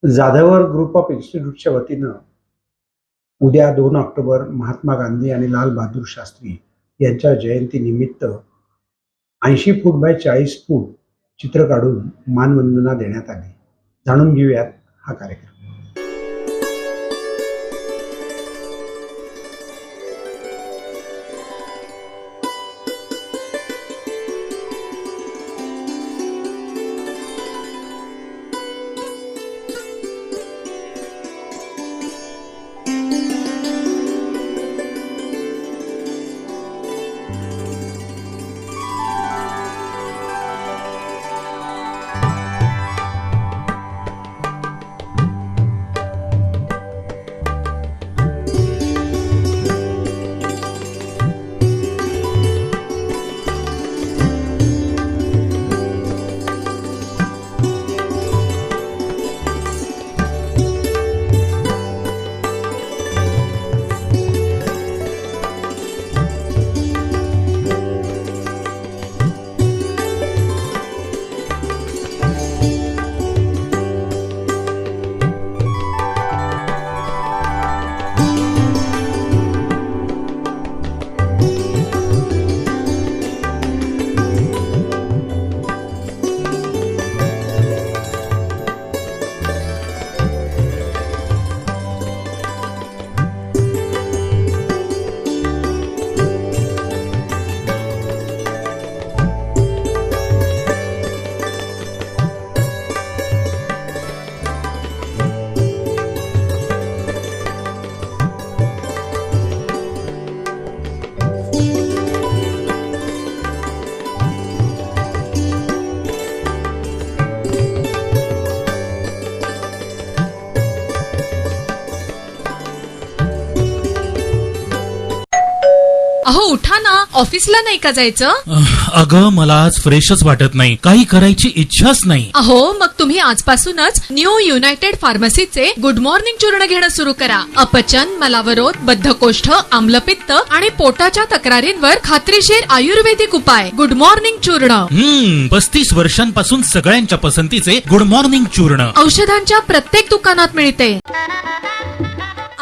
Jadhavar group of इन्स्टिट्यूटच्या वतीनं उद्या 2 October Mahatma Gandhi आणि लाल बहादूर शास्त्री यांच्या जयंतीनिमित्त 80 फूट बाय 40 फूट चित्र काढून मानवंदना देण्यात आली. जाणून घेऊयात हा कार्यक्रम. अहो उठा ना, ऑफिसला नाही का जायचं? अगं मला आज फ्रेशच वाटत नाही, काही करायची इच्छाच नाही. अहो मग तुम्ही आजपासूनच न्यू युनायटेड फार्मसीचे गुड मॉर्निंग चूर्ण घेणं सुरू करा. अपचन, मलावरोध, बद्धकोष्ठ, आम्लपित्त आणि पोटाच्या तक्रारींवर खात्रीशीर आयुर्वेदिक उपाय. गुड मॉर्निंग चूर्ण. 35 वर्षांपासून सगळ्यांच्या पसंतीचे गुड मॉर्निंग चूर्ण औषधांच्या प्रत्येक दुकानात मिळते.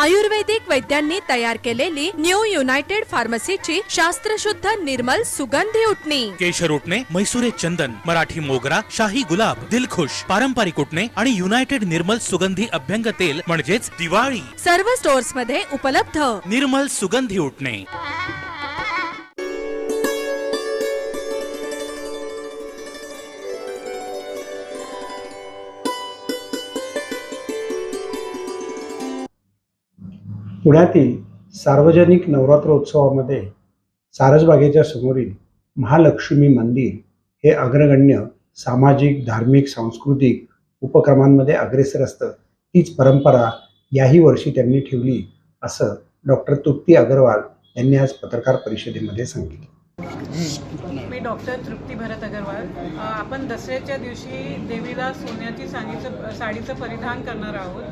आयुर्वेदिक वैद्यांनी तयार केलेली न्यू युनायटेड फार्मसीची शास्त्रशुद्ध निर्मल सुगंधी उटणी. केशर उठणे, म्हैसुरे चंदन, मराठी मोगरा, शाही गुलाब, दिलखुश, पारंपरिक उठणे आणि युनायटेड निर्मल सुगंधी अभ्यंग तेल म्हणजेच दिवाळी. सर्व स्टोअर्स मध्ये उपलब्ध. निर्मल सुगंधी उठणे. पुण्यातील सार्वजनिक नवरात्रोत्सवामध्ये सारसबागेच्या समोरील महालक्ष्मी मंदिर हे अग्रगण्य सामाजिक, धार्मिक, सांस्कृतिक उपक्रमांमध्ये अग्रेसर असतं. तीच परंपरा याही वर्षी त्यांनी ठेवली असं डॉक्टर तृप्ती अग्रवाल यांनी आज पत्रकार परिषदेमध्ये सांगितलं. मी डॉक्टर तृप्ती भरत अग्रवाल. आपण दसऱ्याच्या दिवशी देवीला सोन्याची साडीचं परिधान करणार आहोत.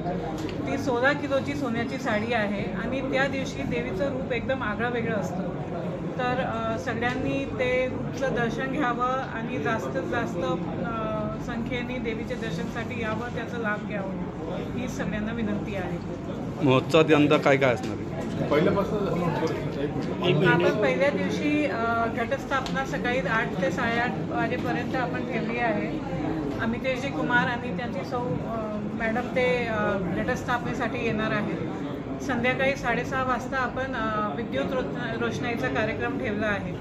ती 16 किलोची सोन्याची साडी आहे आणि त्या दिवशी देवीचं रूप एकदम आगळं वेगळं असतं. तर सगळ्यांनी ते रूपचं दर्शन घ्यावं आणि जास्तीत जास्त संख्येने देवीच्या दर्शनासाठी यावं, त्याचा लाभ घ्यावं ही सगळ्यांना विनंती आहे. महोत्सवात यंदा काय काय असणार आहे? आपण पहिल्या दिवशी घटस्थापना सकाळी 8 ते 8:30 वाजेपर्यंत आपण ठेवली आहे. अमितेशजी कुमार आणि त्यांची सौ मॅडम ते घटस्थापनेसाठी येणार आहेत. संध्याकाळी 6:30 वाजता आपण विद्युत रोषणाईचा कार्यक्रम ठेवला आहे.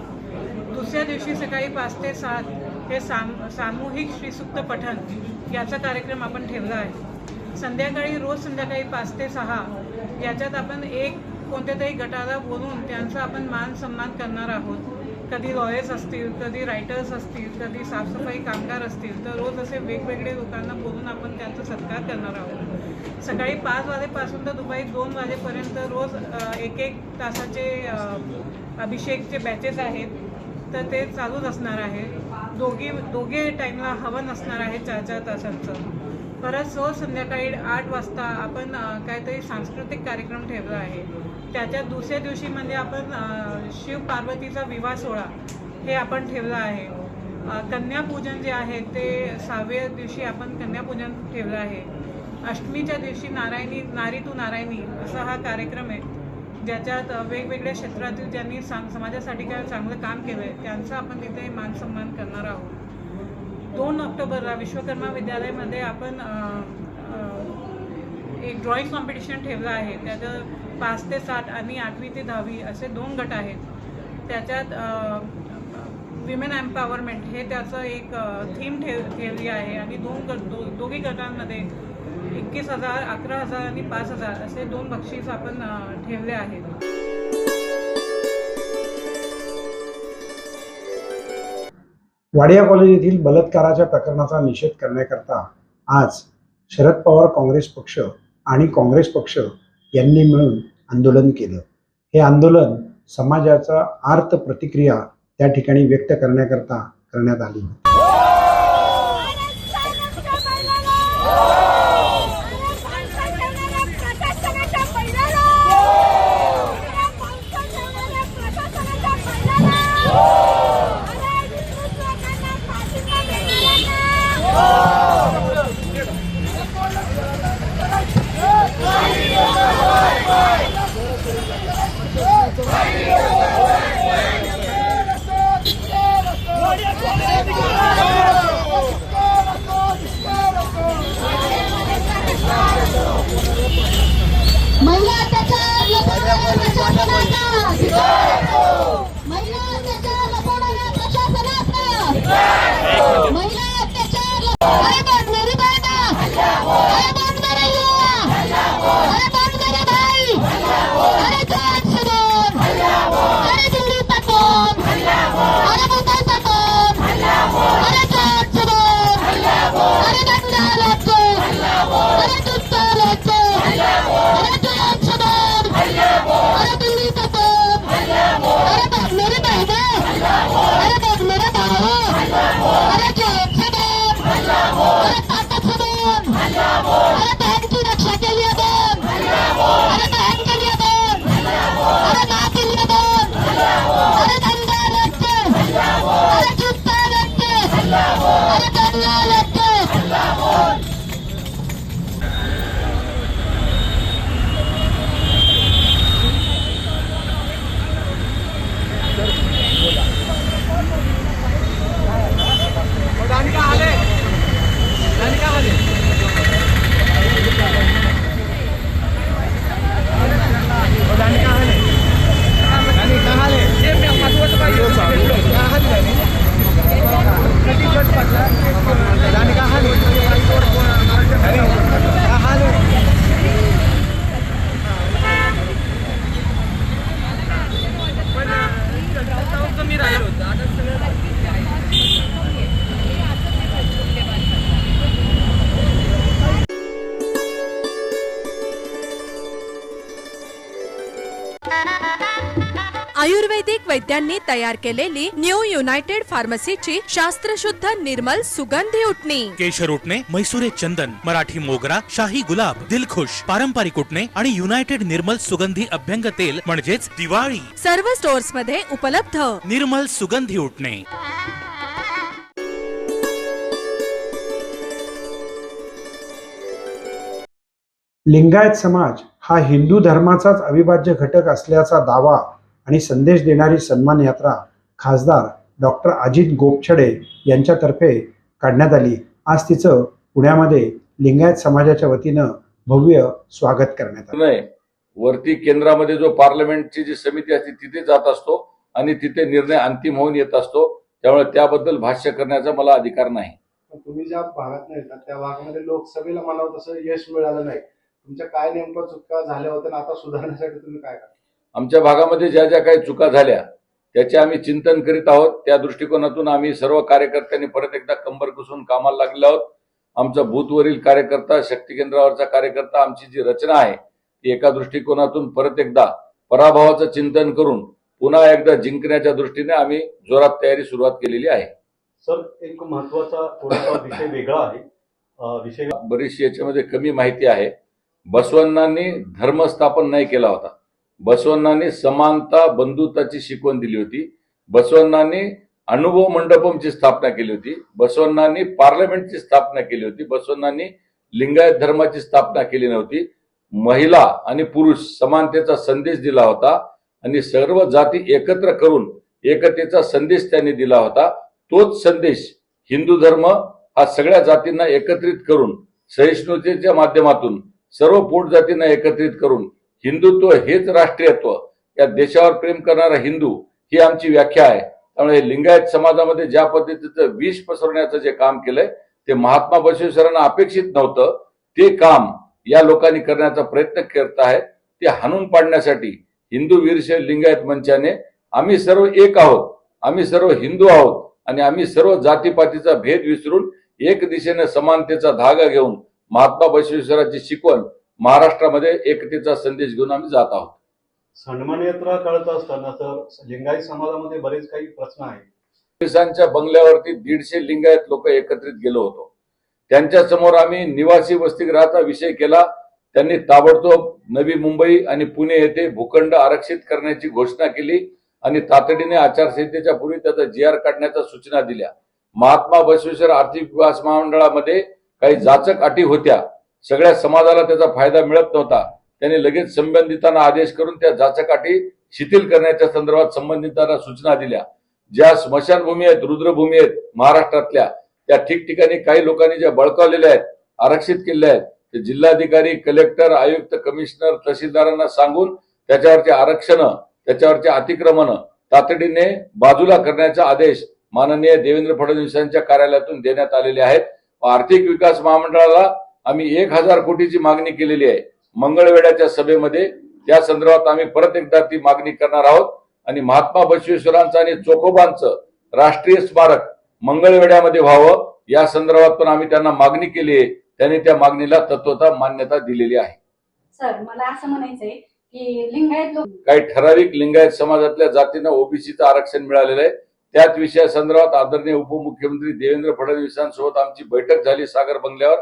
दुसऱ्या दिवशी सकाळी 5 ते 7 हे सामूहिक श्रीसूक्त पठण याचा कार्यक्रम आपण ठेवला आहे. रोज संध्याकाळी 5 ते 6 याच्यात आपण कोणत्या तरी गटाला बोलून त्यांचा आपण मान सन्मान करणार आहोत. कधी लॉयर्स असतील, कधी रायटर्स असतील, कधी साफसफाई कामगार असतील, तर रोज असे वेगवेगळे लोकांना बोलून आपण त्यांचा सत्कार करणार आहोत. सकाळी 5 वाजेपासून तर दुपारी 2 वाजेपर्यंत रोज 1-1 तासाचे अभिषेकचे बॅचेस आहेत, तर ते चालूच असणार आहे. दोघे टाईमला हवन असणार आहे 4-4 तासांचं. परत संध्याकाळी 8 वाजता आपण काहीतरी सांस्कृतिक कार्यक्रम ठेवला आहे. त्याच्या दुसऱ्या दिवशी म्हणजे आपण शिव पार्वतीचा विवाह सोहळा हे आपण ठेवला आहे. कन्यापूजन जे आहे ते 6व्या दिवशी आपण कन्यापूजन ठेवलं आहे. अष्टमीच्या दिवशी नारी तू नारायणी असा हा कार्यक्रम आहे, ज्याच्यात वेगवेगळ्या क्षेत्रातील ज्यांनी समाजासाठी काय चांगलं काम केलं आहे त्यांचा आपण तिथे मान सन्मान करणार आहोत. 2 ऑक्टोबरला विश्वकर्मा विद्यालयामध्ये आपण एक ड्रॉइंग कॉम्पिटिशन ठेवलं आहे. त्याचं 5 ते 7 आणि 8वी ते 10वी असे 2 गट आहेत. त्याच्यात विमेन एम्पॉवरमेंट हे त्याचं एक थीम ठेवली आहे आणि दोघी गटांमध्ये 21,000, 11,000 आणि 5,000 असे 2 बक्षीस आपण ठेवले आहेत. वाडिया कॉलेज येथील बलात्काराच्या प्रकरणाचा निषेध करण्याकरता आज शरद पवार काँग्रेस पक्ष आणि काँग्रेस पक्ष यांनी मिळून आंदोलन केलं. हे आंदोलन समाजाचा आर्त प्रतिक्रिया त्या ठिकाणी व्यक्त करण्याकरता करण्यात आली. महिला अत्याचार अरे बाप मेरी बेटा, अरे बाप मेरे युवा, अरे बाप मेरे भाई, अरे जान से बोल, अरे दिल्ली तक बोल, अरे मुंबई तक बोल, अरे जान से बोल, अरे डंडा लेके, अरे जूता लेके, अरे जान से बोल, अरे दिल्ली तक बोल, अरे बाप मेरे बहने, अरे बाप मेरे भाई, अरे जान से बोल, अरे ताकत से बोल, अरे बहन की रक्षा के लिए बोल, अरे बहन के लिए बोल, अरे माँ के लिए बोल, अरे डंडा लेके, अरे जूता लेके, अरे डंडा लेके. आयुर्वेदिक वैद्यांनी तयार केलेली न्यू युनायटेड फार्मसीची शास्त्रशुद्ध निर्मल सुगंधी उटणी. केशर उठणे, म्हैसुरे चंदन, मराठी मोगरा, शाही गुलाब, दिलखुश, पारंपरिक उठणे आणि युनायटेड निर्मल सुगंधी अभ्यंग तेल म्हणजेच दिवाळी. सर्व स्टोअर्स मध्ये उपलब्ध. निर्मल सुगंधी उठणे. लिंगायत समाज हा हिंदू धर्माचाच अविभाज्य घटक असल्याचा दावा आणि संदेश देणारी सन्मान यात्रा खासदार डॉक्टर अजित गोपछडे यांच्यातर्फे काढण्यात आली. आज तिचं पुण्यामध्ये लिंगायत समाजाच्या वतीनं भव्य स्वागत करण्यात आलं. वरती केंद्रामध्ये जो पार्लमेंटची जी समिती असते तिथे जात असतो आणि तिथे निर्णय अंतिम होऊन येत असतो. त्यामुळे त्याबद्दल भाष्य करण्याचा मला अधिकार नाही. तुम्ही ज्या भागात येतात त्या भागामध्ये लोकसभेला म्हणावं तसं यश मिळालं नाही. तुमच्या काय नेमकं चुका झाल्या होत्या आता सुधारण्यासाठी तुम्ही काय करता? आमच्या भागामध्ये ज्या ज्या काही चुका झाल्या त्याचे आम्ही चिंतन करीत आहोत. त्या दृष्टिकोनातून आम्ही सर्व कार्यकर्त्यांनी परत एकदा कंबर कसून कामाला लागले आहोत. आमचा बूथवरील कार्यकर्ता, शक्ती केंद्रावरचा कार्यकर्ता, आमची जी रचना आहे ती एका दृष्टिकोनातून परत एकदा पराभवाचं चिंतन करून पुन्हा एकदा जिंकण्याच्या दृष्टीने आम्ही जोरात तयारी सुरुवात केलेली आहे. सर, एक महत्वाचा थोडासा विषय वेगळा आहे. बरीचशी याच्यामध्ये कमी माहिती आहे. बसवण्णांनी धर्म स्थापन नाही केला होता. बसवण्णांनी समानता, बंधुताची शिकवण दिली होती. बसवण्णांनी अनुभव मंडपमची स्थापना केली होती. बसवण्णांनी पार्लमेंटची स्थापना केली होती. बसवण्णांनी लिंगायत धर्माची स्थापना केली नव्हती. महिला आणि पुरुष समानतेचा संदेश दिला होता आणि सर्व जाती एकत्र करून एकतेचा संदेश त्यांनी दिला होता. तोच संदेश हिंदू धर्म हा सगळ्या जातींना एकत्रित करून सहिष्णुतेच्या माध्यमातून सर्व पोट जातींना एकत्रित करून हिंदुत्व हेच राष्ट्रीयत्व, या देशावर प्रेम करणारा हिंदू ही आमची व्याख्या आहे. त्यामुळे लिंगायत समाजामध्ये ज्या पद्धतीचं विष पसरवण्याचं जे काम केलंय ते महात्मा बसवेश्वरांना अपेक्षित नव्हतं. ते काम या लोकांनी करण्याचा प्रयत्न करत आहेत. ते हाणून पाडण्यासाठी हिंदू वीरशैव लिंगायत मंचाने आम्ही सर्व एक आहोत, आम्ही सर्व हिंदू आहोत आणि आम्ही सर्व जातीपातीचा भेद विसरून एक दिशेने समानतेचा धागा घेऊन महात्मा बसवेश्वराची शिकवण महाराष्ट्रामध्ये एकतेचा संदेश घेऊन आम्ही जात आहोत. सन्मान यात्रा काढत असताना तर लिंगायत समाजामध्ये बरेच काही प्रश्न आहेत. पोलिसांच्या बंगल्यावरती 150 लिंगायत लोक एकत्रित गेलो होतो. त्यांच्या समोर आम्ही निवासी वसतिगृहाचा विषय केला. त्यांनी ताबडतोब नवी मुंबई आणि पुणे येथे भूखंड आरक्षित करण्याची घोषणा केली आणि तातडीने आचारसंहितेच्या पूर्वी त्याचा GR काढण्याच्या सूचना दिल्या. महात्मा बसवेश्वर आर्थिक विकास महामंडळामध्ये काही जाचक अटी होत्या. सगळ्या समाजाला त्याचा फायदा मिळत नव्हता. त्यांनी लगेच संबंधितांना आदेश करून त्या जाचक अटी शिथिल करण्याच्या संदर्भात संबंधितांना सूचना दिल्या. ज्या स्मशानभूमी आहेत, रुद्रभूमी आहेत महाराष्ट्रातल्या, त्या ठिकठिकाणी काही लोकांनी ज्या बळकावलेल्या आहेत, आरक्षित केलेल्या आहेत, ते जिल्हाधिकारी, कलेक्टर, आयुक्त, कमिशनर, तहसीलदारांना सांगून त्याच्यावरचे आरक्षण, त्याच्यावरचे अतिक्रमण तातडीने बाजूला करण्याचा आदेश माननीय देवेंद्र फडणवीसांच्या कार्यालयातून देण्यात आलेले आहेत. आर्थिक विकास महामंडळाला आम्ही 1000 कोटीची मागणी केलेली आहे. मंगळवेढ्याच्या सभेमध्ये त्या संदर्भात आम्ही परत एकदा ती मागणी करणार आहोत आणि महात्मा बसवेश्वरांचं आणि चोखोबांचं राष्ट्रीय स्मारक मंगळवेढ्यामध्ये व्हावं या संदर्भात पण आम्ही त्यांना मागणी केली आहे. त्यांनी त्या मागणीला तत्वतः मान्यता दिलेली आहे. सर, मला असं म्हणायचंय की लिंगायत लोक काही ठराविक लिंगायत समाजातल्या जातींना ओबीसीचं आरक्षण मिळालेलं आहे. त्याच विषयासंदर्भात आदरणीय उपमुख्यमंत्री देवेंद्र फडणवीसांसोबत आमची बैठक झाली सागर बंगल्यावर.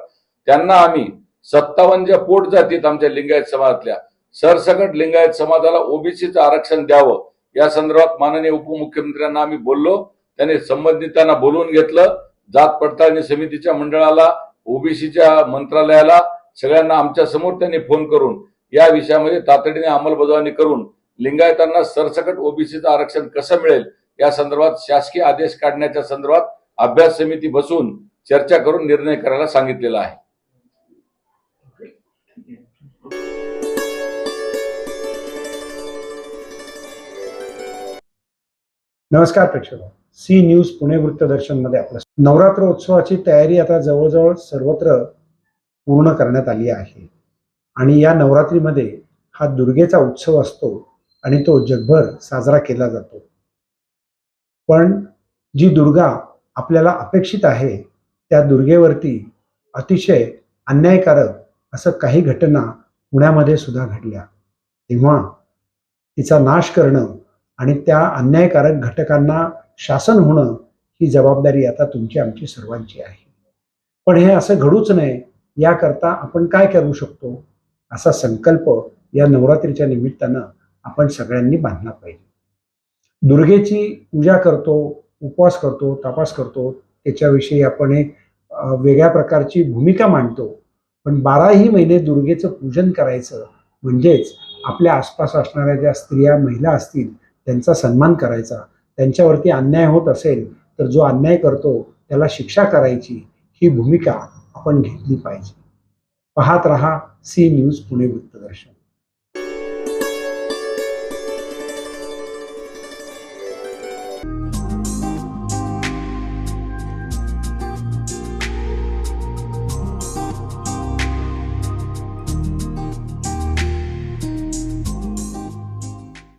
त्यांना आम्ही 57 ज्या पोट जातीत आमच्या लिंगायत समाजातल्या सरसकट लिंगायत समाजाला ओबीसीचं आरक्षण द्यावं या संदर्भात माननीय उपमुख्यमंत्र्यांना आम्ही बोललो. त्यांनी संबंधितांना बोलवून घेतलं. जात पडताळणी समितीच्या मंडळाला, ओबीसीच्या मंत्रालयाला, सगळ्यांना आमच्या समोर त्यांनी फोन करून या विषयामध्ये तातडीने अंमलबजावणी करून लिंगायतांना सरसकट ओबीसीचं आरक्षण कसं मिळेल या संदर्भात शासकीय आदेश काढण्याच्या संदर्भात अभ्यास समिती बसून चर्चा करून निर्णय करायला सांगितलेला आहे. नमस्कार प्रेक्षक, सी न्यूज पुणे वृत्तदर्शन मध्ये आपलं. नवरात्र उत्सवाची तयारी आता जवळजवळ सर्वत्र पूर्ण करण्यात आली आहे आणि या नवरात्रीमध्ये हा दुर्गेचा उत्सव असतो आणि तो जगभर साजरा केला जातो. पण जी दुर्गा आपल्याला अपेक्षित आहे त्या दुर्गेवरती अतिशय अन्यायकारक असं काही घटना पुण्यामध्ये सुद्धा घडल्या. तेव्हा तिचा नाश करणं आणि त्या अन्यायकारक घटकांना शासन होणं ही जबाबदारी आता तुमची आमची सर्वांची आहे. पण हे असं घडूच नये याकरता आपण काय करू शकतो असा संकल्प या नवरात्रीच्या निमित्तानं आपण सगळ्यांनी बांधला पाहिजे. दुर्गेची पूजा करतो, उपवास करतो, तपास करतो, त्याच्याविषयी आपण एक वेगळ्या प्रकारची भूमिका मांडतो. पण 12ही महिने दुर्गेचं पूजन करायचं म्हणजेच आपल्या आसपास असणाऱ्या ज्या स्त्रिया, महिला असतील त्यांचा सन्मान करायचा. त्यांच्यावरती अन्याय होत असेल तर जो अन्याय करतो त्याला शिक्षा करायची, ही भूमिका आपण घेतली पाहिजे. पाहत रहा सी न्यूज पुणे वृत्तदर्शन.